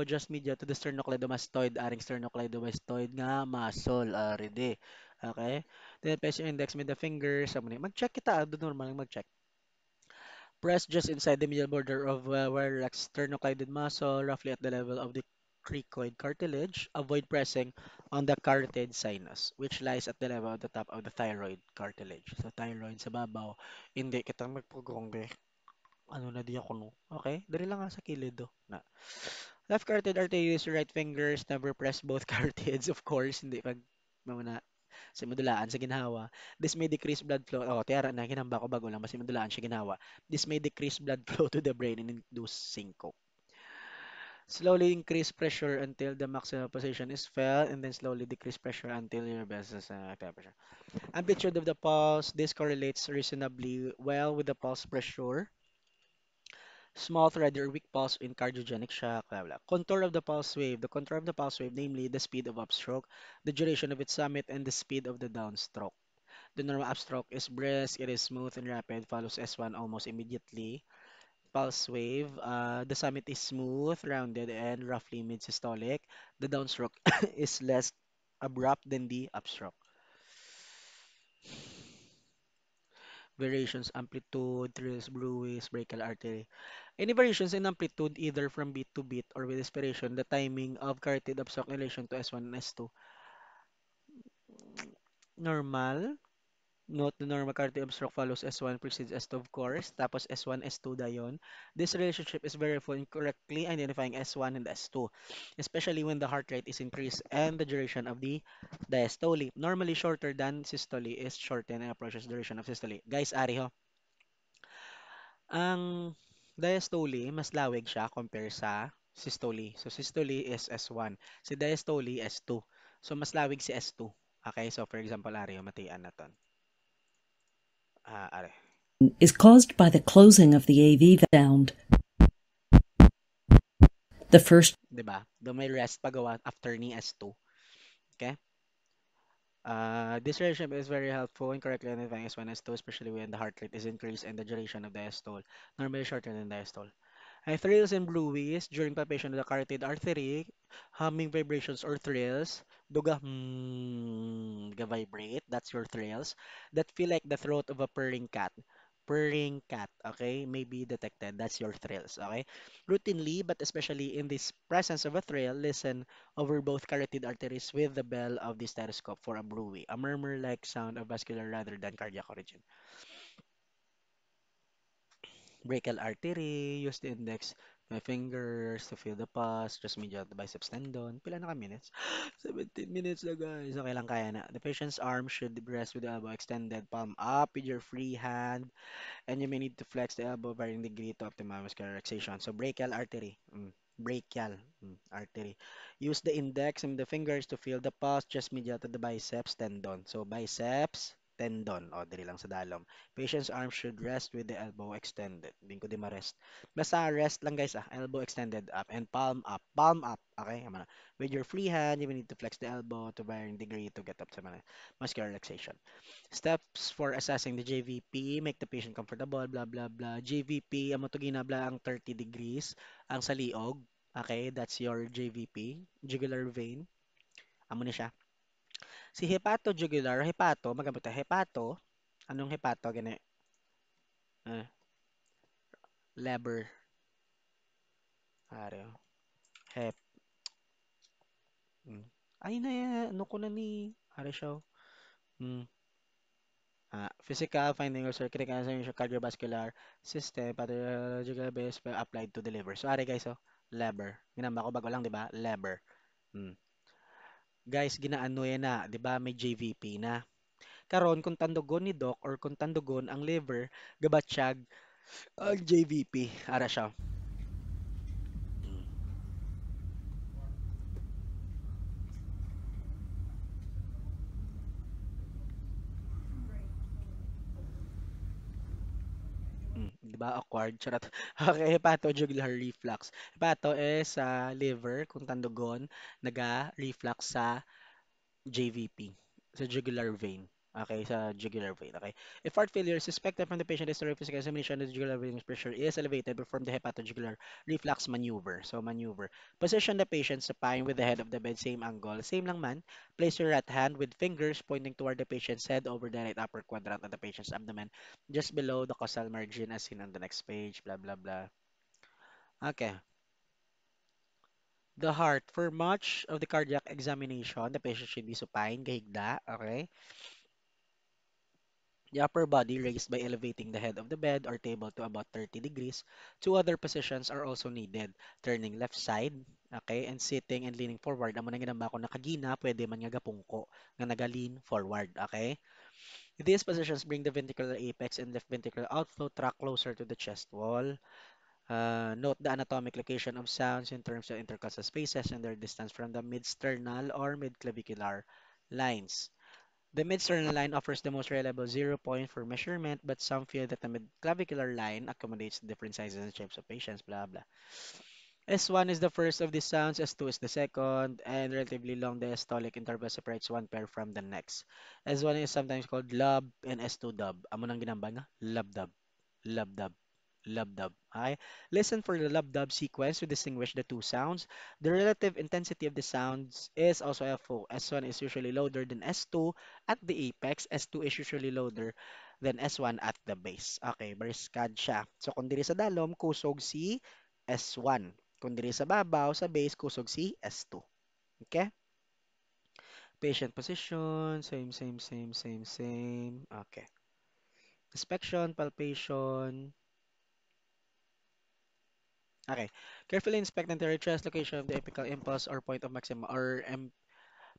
just media to the sternocleidomastoid, aring sternocleidomastoid nga muscle, ready. Okay? Then, press your index with the fingers. Mag-check kita, doon normal mag-check. Press just inside the medial border of where sternocleidoid muscle, roughly at the level of the cricoid cartilage. Avoid pressing on the carotid sinus, which lies at the level of the top of the thyroid cartilage. So, thyroid sa babaw, hindi kita magpugongge. Ano na di ako no? Okay? Dali lang nga sa kilid do. Na. Left carotid artery, use your right fingers. Never press both carotids, of course. Hindi pag mamuna sa madulaan sa ginhawa. This may decrease blood flow. Oh, tiyara na hinamba ko bago lang mas madulaan siya ginhawa. This may decrease blood flow to the brain and induce syncope. Slowly increase pressure until the maximum position is felt and then slowly decrease pressure until your vessels pressure. Amplitude of the pulse. This correlates reasonably well with the pulse pressure. Small thread or weak pulse in cardiogenic shock, blah, blah. Contour of the pulse wave. The contour of the pulse wave, namely the speed of upstroke, the duration of its summit, and the speed of the downstroke. The normal upstroke is brisk, it is smooth and rapid, follows S1 almost immediately. Pulse wave, the summit is smooth, rounded, and roughly mid-systolic. The downstroke is less abrupt than the upstroke. Variations, amplitude, trills, bruits, brachial artery. Any variations in amplitude either from beat to beat or with respiration, the timing of carotid upstroke in relation to S1 and S2. Normal. Note the normal carotid upstroke follows S1 precedes S2 of course, tapos S1, S2 dayon. This relationship is very helpful in correctly identifying S1 and S2, especially when the heart rate is increased and the duration of the diastole. Normally shorter than systole is shortened and approaches duration of systole. Guys, ari ho. Ang diastole, mas lawig siya compare sa systole. So, systole is S1. Si diastole, S2. So, mas lawig si S2. Okay, so for example, ari, matian na ton. Ari. Is caused by the closing of the AV valve. The first, Diba? Do may rest pagawa after ni S2. Okay? This relationship is very helpful in correctly identifying S1 and S2, especially when the heart rate is increased and the duration of diastole normally shorter than diastole. Thrills and bruits during palpation of the carotid artery, humming vibrations or thrills, duga vibrate, that's your thrills, that feel like the throat of a purring cat. Purring cat, okay, may be detected. That's your thrills, okay? Routinely, but especially in this presence of a thrill, listen over both carotid arteries with the bell of the stethoscope for a bruit, a murmur-like sound of vascular rather than cardiac origin. Brachial artery, use the index, my fingers to feel the pulse, just medial the biceps tendon. Pila na ka minutes? 17 minutes na guys. Okay lang, kaya na. The patient's arm should rest with the elbow extended, palm up with your free hand, and you may need to flex the elbow varying degree to optimize muscular relaxation. So brachial artery. Brachial artery. Use the index and the fingers to feel the pulse just medial to the biceps tendon. So biceps tendon. O, dali lang sa dalom. Patient's arm should rest with the elbow extended. Hindi ko di ma-rest. Basta rest lang guys Elbow extended up and palm up. Palm up. Okay? Tama na. With your free hand, you will need to flex the elbow to varying degree to get up to muscular relaxation. Steps for assessing the JVP, make the patient comfortable, blah, blah, blah. JVP, amo to ginabla ang 30 degrees, ang sa liog. Okay, that's your JVP, jugular vein. Amo ni siya. Si hepatojugular, hepato, magamit ta hepato. Anong hepato? Gani? Uh, leber. Are, hep. Mm. Ay na, ano ko na ni, are siya. Mm. Physical finding of circulatory examination cardiovascular system, pathological base applied to the liver. So, are guys, leber. Ginamba ko bago lang, di ba? Leber. Mm. Guys, ginaano yan na, di ba? May JVP na. Karon kung tandugon ni doc or kung tandugon ang liver, gabatsyag ang JVP. Ara siya. Mm. Di ba? Awkward. Charot. Okay, hepatojugular reflux. Hepato is sa liver, kung tandugon, naga-reflux sa JVP, sa jugular vein. Okay, sa jugular vein. Okay. If heart failure is suspected from the patient, history of physical examination, the jugular vein pressure is elevated, perform the hepatojugular reflex maneuver. So, maneuver. Position the patient supine with the head of the bed, same angle. Same lang man. Place your right hand with fingers pointing toward the patient's head over the right upper quadrant of the patient's abdomen, just below the costal margin as seen on the next page. Blah, blah, blah. Okay. The heart. For much of the cardiac examination, the patient should be supine, gahigda. Okay. The upper body raised by elevating the head of the bed or table to about 30 degrees. Two other positions are also needed. Turning left side, okay, and sitting and leaning forward. Amo na ginamba ko nakagina, pwede man nga gapungko, nga naga-lean forward, okay? These positions bring the ventricular apex and left ventricular outflow tract closer to the chest wall. Note the anatomic location of sounds in terms of intercostal spaces and their distance from the mid-sternal or mid-clavicular lines. The mid-sternal line offers the most reliable zero point for measurement, but some feel that the mid-clavicular line accommodates different sizes and shapes of patients, blah blah. S1 is the first of these sounds, S2 is the second, and relatively long diastolic interval separates one pair from the next. S1 is sometimes called lub and S2 dub. Amo nang ginambal nga? Lub dub. Lub dub. Lub dub. Okay? Listen for the lub dub sequence to distinguish the two sounds. The relative intensity of the sounds is also helpful. S1 is usually louder than S2 at the apex. S2 is usually louder than S1 at the base. Okay, bariskad siya. So kung diri sa dalom, kusog si S1. Kung diri sa babaw, sa base, kusog si S2. Okay? Patient position, same. Okay. Inspection, palpation. Okay. Carefully inspect the anterior chest location of the apical impulse or point of maximum or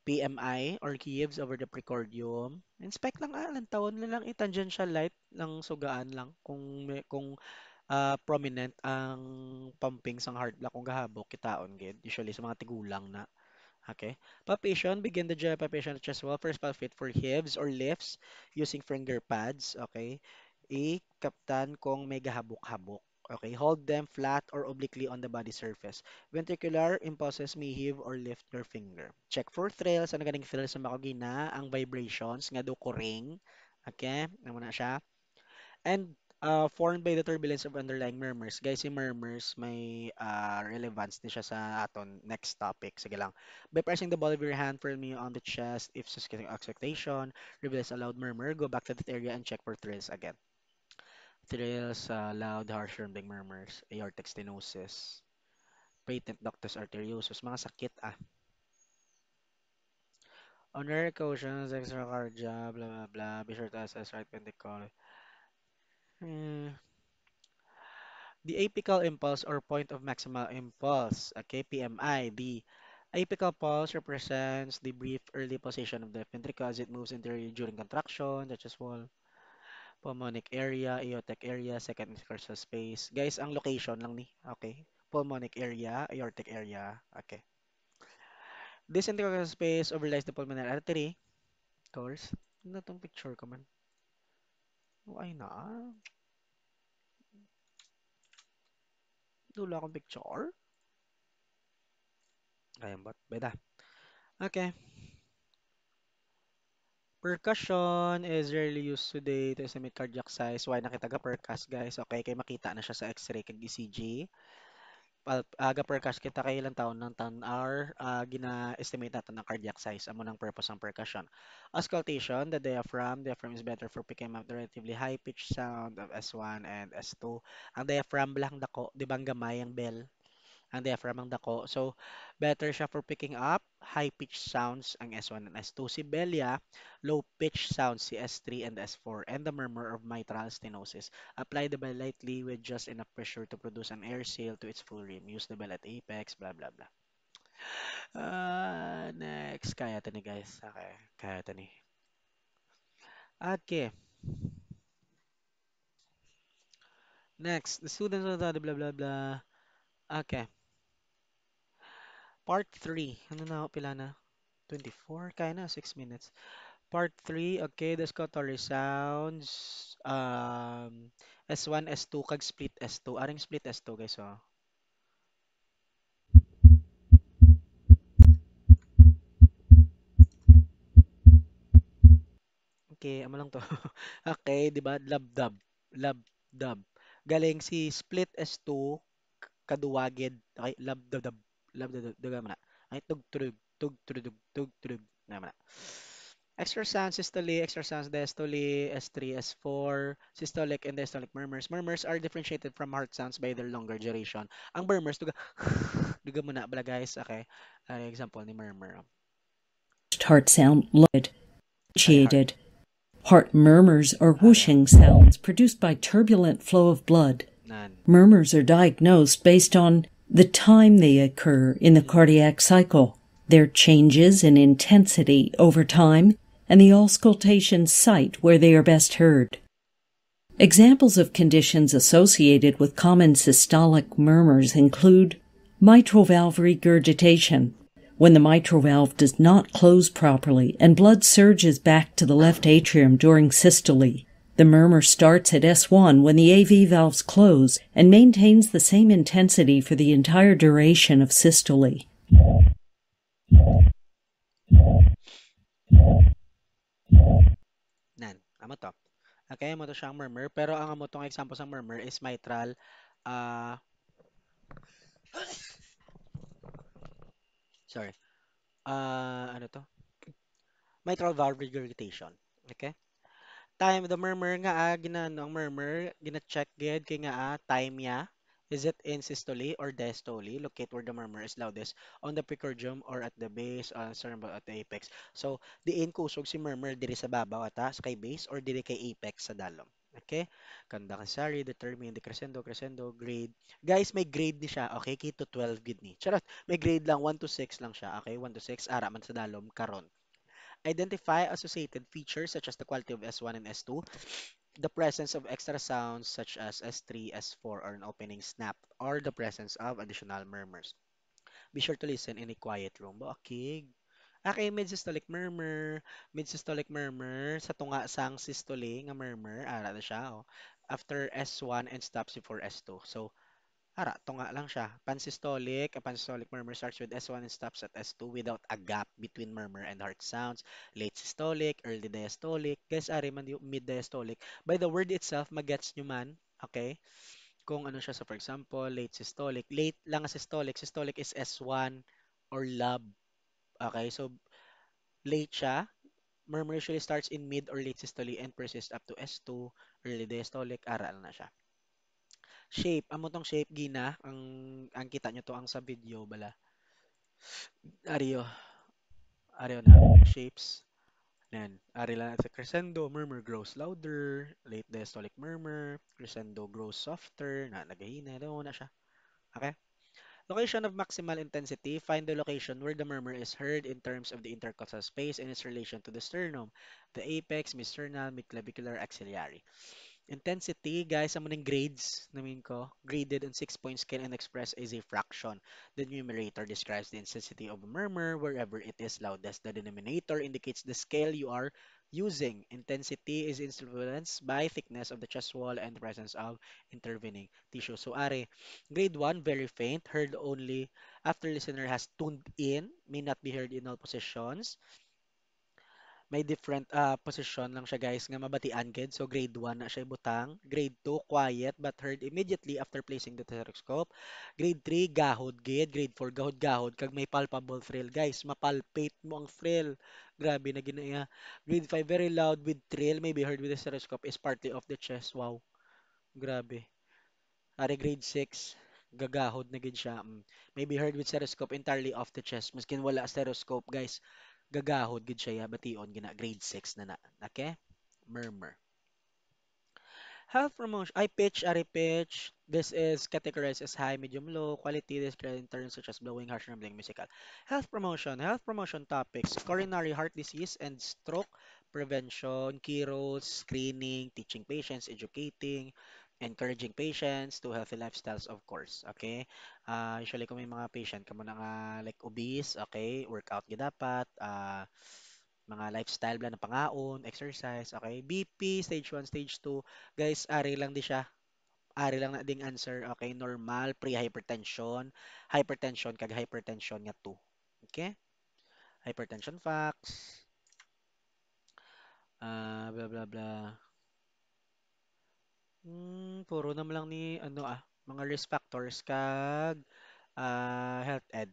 PMI or Kieves over the precordium. Inspect lang lang tawon lang tangential light lang sugaan lang kung prominent ang pumping sang heart block kung gahabok kitaon gid usually sa mga tigulang na. Okay. Palpation, begin the general palpation of chest wall. First palpate for hips or lifts using finger pads. Okay. Kaptan kung may gahabok-habok. Okay. Hold them flat or obliquely on the body surface. Ventricular impulses may heave or lift your finger. Check for thrills. Ano ganing thrills sa makagina? Ang vibrations nga do kuring. Okay. Ano na siya? And formed by the turbulence of underlying murmurs. Guys, yung murmurs may relevance din siya sa aton next topic. Sige lang. By pressing the ball of your hand firmly on the chest, if susciting expectation reveals a loud murmur, go back to that area and check for thrills again. Thrills, loud, harsh, rumbling murmurs, aortic stenosis, patent ductus arteriosus, mga sakit Honorary cautions, extracardia, blah blah blah. Be sure to assess right ventricle. Hmm. The apical impulse or point of maximal impulse, okay, PMI. The apical pulse represents the brief early pulsation of the ventricle as it moves interiorly during contraction, the chest wall, pulmonic area, aortic area, second intercostal space. Guys, ang location lang ni, okay? Pulmonic area, aortic area, okay. This intercostal space overlies the pulmonary artery, of course. Ano tong picture ko man? Ay na, dula akong picture. Ayan ba? Beda. Okay. Percussion is rarely used today to estimate cardiac size. Why nakita ga percuss guys? Okay, kay makita na siya sa X-ray kag ECG. Aga percuss kita kay ilang taon ng tan hour gina-estimate natin ng cardiac size amo ng purpose ng percussion. Auscultation, the diaphragm. Diaphragm is better for picking up the relatively high pitch sound of S1 and S2. Ang diaphragm lang dako, di ba ang gamay ang bell? Ang diaphragm ang dako. So, better siya for picking up high-pitched sounds ang S1 and S2. Si Belia, low-pitched sounds si S3 and S4, and the murmur of mitral stenosis. Apply the bell lightly with just enough pressure to produce an air sail to its full rim. Use the bell at apex, blah, blah, blah. Next. Kaya to ni guys. Okay. Kaya to ni. Okay. Next. The students of the blah, blah, blah. Okay. Part 3. Ano na ako pila na? 24? Kaya na, 6 minutes. Part 3, okay, the Scottory sounds. S1, S2, kag split S2. Aring split S2, guys, oh. palengke, amo lang to. Okay, di ba? Labdab. Labdab. Galing si Split S2, kaduwagid. Okay, labdab. Labdab. Daga mo na. Ay, tugtrug. Tugtrug. Tugtrug. Na mo na. Extra sounds, systole, extra sounds, diastole, S3, S4, systolic and diastolic murmurs. Murmurs are differentiated from heart sounds by their longer duration. Ang murmurs, duga, duga muna, bala guys, okay? Example ni murmur. Heart sound loud, Ari heart. initiated. Heart murmurs are Ari heart. whooshing sounds produced by turbulent flow of blood. Nan. Murmurs are diagnosed based on the time they occur in the Mm. cardiac cycle, their changes in intensity over time, and the auscultation site where they are best heard. Examples of conditions associated with common systolic murmurs include mitral valve regurgitation, when the mitral valve does not close properly and blood surges back to the left atrium during systole. The murmur starts at S1 when the AV valves close and maintains the same intensity for the entire duration of systole. Nan. Amo to. Okay, amo to siyang murmur. Pero ang amo tong example sa murmur is mitral. Ah, sorry. Ano to? Mitral valve regurgitation. Okay? Time the murmur nga ginano ang murmur gina-check gid kay nga time niya, is it in systole or diastole, locate where the murmur is loudest on the precordium or at the base cerebral at the apex. So diin kusog si murmur diri sa babaw ata sa kay base or diri kay apex sa dalom. Okay? Kanda kasari determine the crescendo grade. Guys, may grade ni siya. Okay, key to 12 gid ni. Charot, may grade lang 1 to 6 lang siya. Okay, 1 to 6 ara man sa dalom karon. Identify associated features such as the quality of S1 and S2, the presence of extra sounds such as S3, S4, or an opening snap, or the presence of additional murmurs. Be sure to listen in a quiet room. Okay. Okay, mid-systolic murmur, sa tunga sang systole nga murmur, ara na siya, oh. After S1 and stops before S2. So, ara, tunga lang siya. Pansystolic, a pansystolic murmur starts with S1 and stops at S2 without a gap between murmur and heart sounds. Late systolic, early diastolic. Guys, ari man yung mid diastolic. By the word itself, magets nyo man. Okay? Kung ano siya, so for example, late systolic. Late lang ang systolic. Systolic is S1 or lab. Okay? So, late siya. Murmur usually starts in mid or late systole and persists up to S2. Early diastolic, aral na siya. Shape, amo tong shape gina ang kita nyo to ang sa video bala. Ariyo, ariyo na shapes. Yan, ari lang sa crescendo, murmur grows louder, late diastolic murmur, crescendo grows softer, na nagahina, daw na siya. Okay? Location of maximal intensity, find the location where the murmur is heard in terms of the intercostal space and its relation to the sternum, the apex, midsternal, midclavicular, axillary. Intensity, guys, amo ng grades namin ko. Graded on 6-point scale and expressed as a fraction. The numerator describes the intensity of a murmur wherever it is loudest. The denominator indicates the scale you are using. Intensity is influenced by thickness of the chest wall and the presence of intervening tissue. So, are, grade 1, very faint, heard only after listener has tuned in, may not be heard in all positions. May different position lang siya guys nga mabatian gid. So grade 1 na siya butang. Grade 2 quiet but heard immediately after placing the stethoscope. Grade 3 gahod gid. Grade 4 gahod-gahod kag may palpable thrill. Guys, mapalpate mo ang thrill. Grabe na ginaya. Grade 5 very loud with thrill may be heard with the stethoscope is partly of the chest. Wow. Grabe. Ari grade 6 gagahod na gid siya. May be heard with stethoscope entirely off the chest. Maskin wala stethoscope guys, gagahod gid siya bation gina grade 6 na na. Okay? Murmur. Health promotion. I pitch, ari pitch. This is categorized as high, medium, low. Quality described in terms such as blowing, harsh, rumbling, musical. Health promotion. Health promotion topics. Coronary heart disease and stroke prevention, key roles, screening, teaching patients, educating, encouraging patients to healthy lifestyles, of course. Okay? Usually kung may mga patient kamo na nga like obese, okay, workout gid dapat, mga lifestyle plan na pangaon, exercise, okay? BP, stage 1, stage 2. Guys, ari lang di siya. Ari lang na ding answer. Okay, normal, pre-hypertension, hypertension, kag hypertension nga 2. Okay? Hypertension facts. Bla bla bla. Puro naman lang ni ano mga risk factors kag health ed.